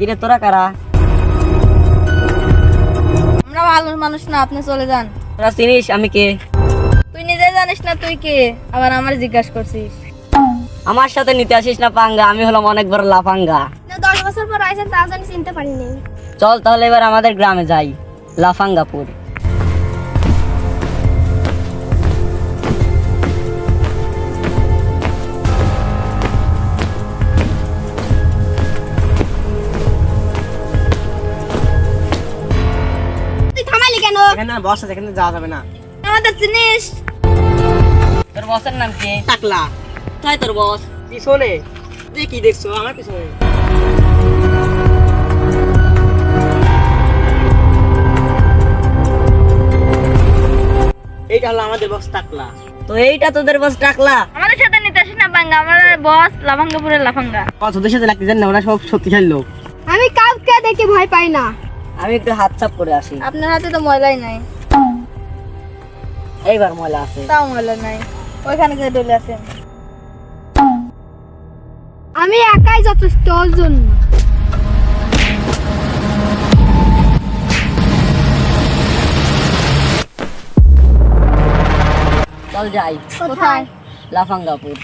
কিরে তোরা কারা? আমরা ভালো মানুষ না, আপনি চলে যান। তোরা চিনিস আমি কে? তুই নিজে জানিস না তুই কে, আবার আমার জিজ্ঞাসা করছিস? আমার সাথে নিতে আসিস না পাঙ্গা, আমি হলাম অনেক বড় লাফাঙ্গা। 10 বছর পর আইছেন তা জানি চিনতে পারিনি। চল তাহলে এবার আমাদের গ্রামে যাই, লাফাঙ্গাপুর। তুই থামালি কেন? এখানে বস আছে, এখানে যাওয়া যাবে না। আমাদের চিনিস? তোর বসের নাম কি? টাকলা। তাই তোর বস? পিছনে তুই কি দেখছো? আমার পিছনে। এইটা হলো আমাদের বস টাকলা। তো এইটা তোদের বস টাকলা? আমাদের সাথে নিতে আসিস না পাঙ্গা, আমাদের বস লাফাঙ্গাপুরের লাফাঙ্গা। তোদের সাথে লাগতে জান না, ওরা সব শক্তিশালী লোক। আমি কাউকে দেখে ভয় পাই না। আমি একটু হাত চাপ করে আসি। আপনার হাতে তো ময়লাই নাই। এইবার ময়লা আছে। তাও ময়লা নাই, ওইখানে গিয়ে ডলে আছেন। আমি একাই যথেষ্ট ওর জন্য। চল যাই। কোথায়? লাফাঙ্গাপুর।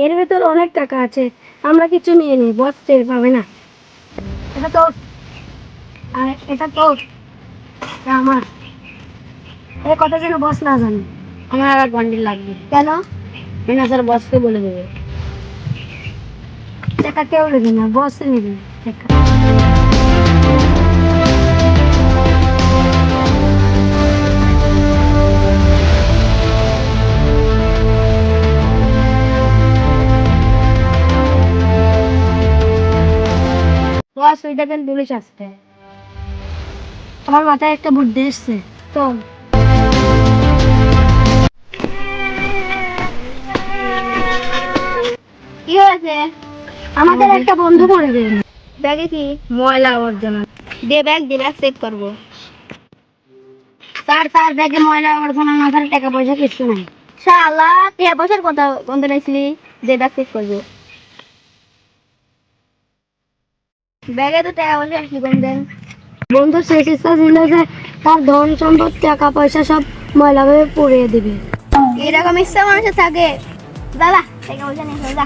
এর ভেতর অনেক টাকা আছে, আমরা কিছু নিয়ে নিই, বস টের পাবে না। এটা তো আর এটা তো আমার, এই কথা যেন বস না জানে। আমার আর বান্ডিল লাগবে। কেন? ম্যানেজার বসকে বলে দেবে। টাকা কেউ নেবে না, বস নেবে টাকা। বস ওই দেখেন পুলিশ আসছে। তোমার মাথায় একটা বুদ্ধি এসছে তো। কি হয়েছে? আমাদের একটা বন্ধু মরে গেল। ব্যাগে কি? ময়লা আবর্জনা। দে ব্যাগ, দে ব্যাগ চেক করবো। তার ব্যাগে ময়লা আবর্জনা, মাথার টাকা পয়সা কিছু নাই। শালা টাকা পয়সার কথা বন্ধ রাখছিলি, দে ব্যাগ চেক করবো। ব্যাগে তো টাকা পয়সা আসলি কোন দেন? বন্ধু শেষ ইচ্ছা ছিল যে তার ধন সম্পদ টাকা পয়সা সব ময়লা ভাবে পুড়িয়ে দিবে। এরকম ইচ্ছা মানুষের থাকে। দাদা টাকা পয়সা নিয়ে যা।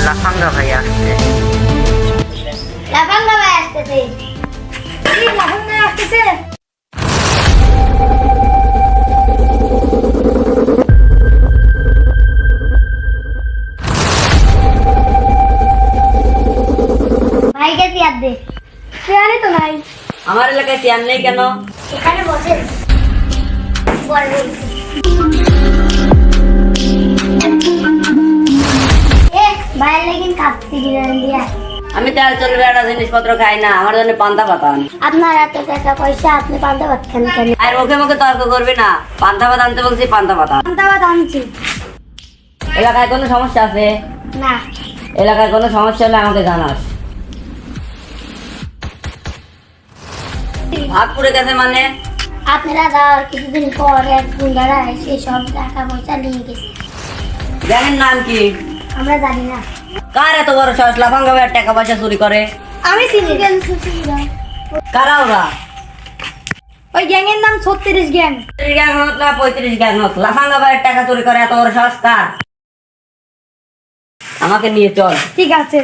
লাফাঙ্গা ভাই আসছে। লাফাঙ্গা ভাই আসতেছে। কি লাফাঙ্গা আসতেছে? ভাইকে চেয়ার দে। চেয়ারই তো নাই। আমার এলাকায় চেয়ার নেই কেন? এখানে বসে ভাইয়ের লেগিন কাটতে গিলেন দিয়া। আমি তেল চলবে একটা জিনিসপত্র খাই না, আমার জন্য পান্তা পাতান। আপনার এত টাকা পয়সা, আপনি পান্তা ভাত খান কেন? আর মুখে মুখে তর্ক করবি না, পান্তা ভাত আনতে বলছি, পান্তা পাতা। পান্তা ভাত আনছি। এলাকায় কোনো সমস্যা আছে? না। এলাকায় কোনো সমস্যা হলে আমাকে জানাস। ভাত পুড়ে গেছে মানে? আপনারা যাওয়ার কিছুদিন পর এক গুন্ডারা এসে সব টাকা পয়সা নিয়ে গেছে। গ্যাংয়ের নাম কি? আমরা জানি না। কার এত বড় সাহস লাফাঙ্গা ভাইয়ের টাকা পয়সা চুরি করে? আমি চিনি। কারা ওরা? ওই গ্যাংয়ের নাম 36 গ্যাং। 30 গ্যাং হোক না 35 গ্যাং হোক, লাফাঙ্গা ভাইয়ের টাকা চুরি করে এত বড় সাহস কার? আমাকে নিয়ে চল। ঠিক আছে।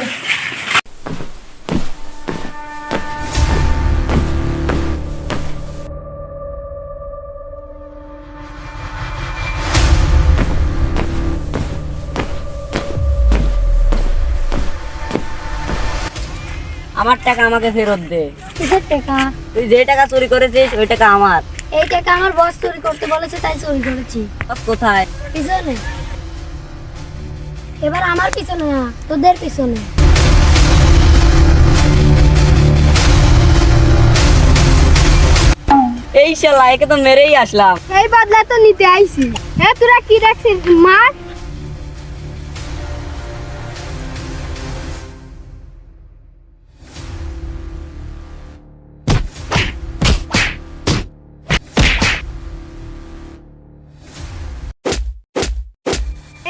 আমার টাকা আমাকে ফেরত দে। কিসের টাকা? তুই যে টাকা চুরি করেছিস ওই টাকা আমার। এই টাকা আমার বস চুরি করতে বলেছে তাই চুরি করেছি। বস কোথায়? পিছনে। এবার আমার পিছনে না, তোদের পিছনে। এই শালা, একে তো মেরেই আসলাম। এই বদলা তো নিতে আইছি। হ্যাঁ তোরা কি রাখছিস মার?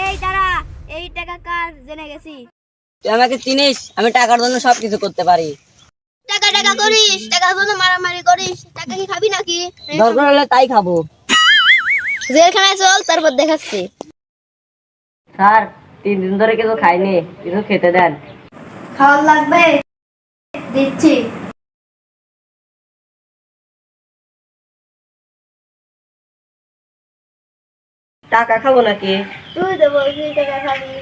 এই দাঁড়া, এই টাকা কার জেনে গেছি। তুই আমাকে চিনিস? আমি টাকার জন্য সবকিছু করতে পারি। টাকা টাকা করিস, টাকার জন্য মারামারি করিস, টাকা কি খাবি নাকি? দরকার হলে তাই খাবো। জেলখানায় চল, তারপর দেখাচ্ছি। স্যার, 3 দিন ধরে কিছু খাইনি, কিছু খেতে দেন। খাওয়ার লাগবে, দিচ্ছি। টাকা খাবো নাকি? তুই তো বলছিস টাকা খাবি।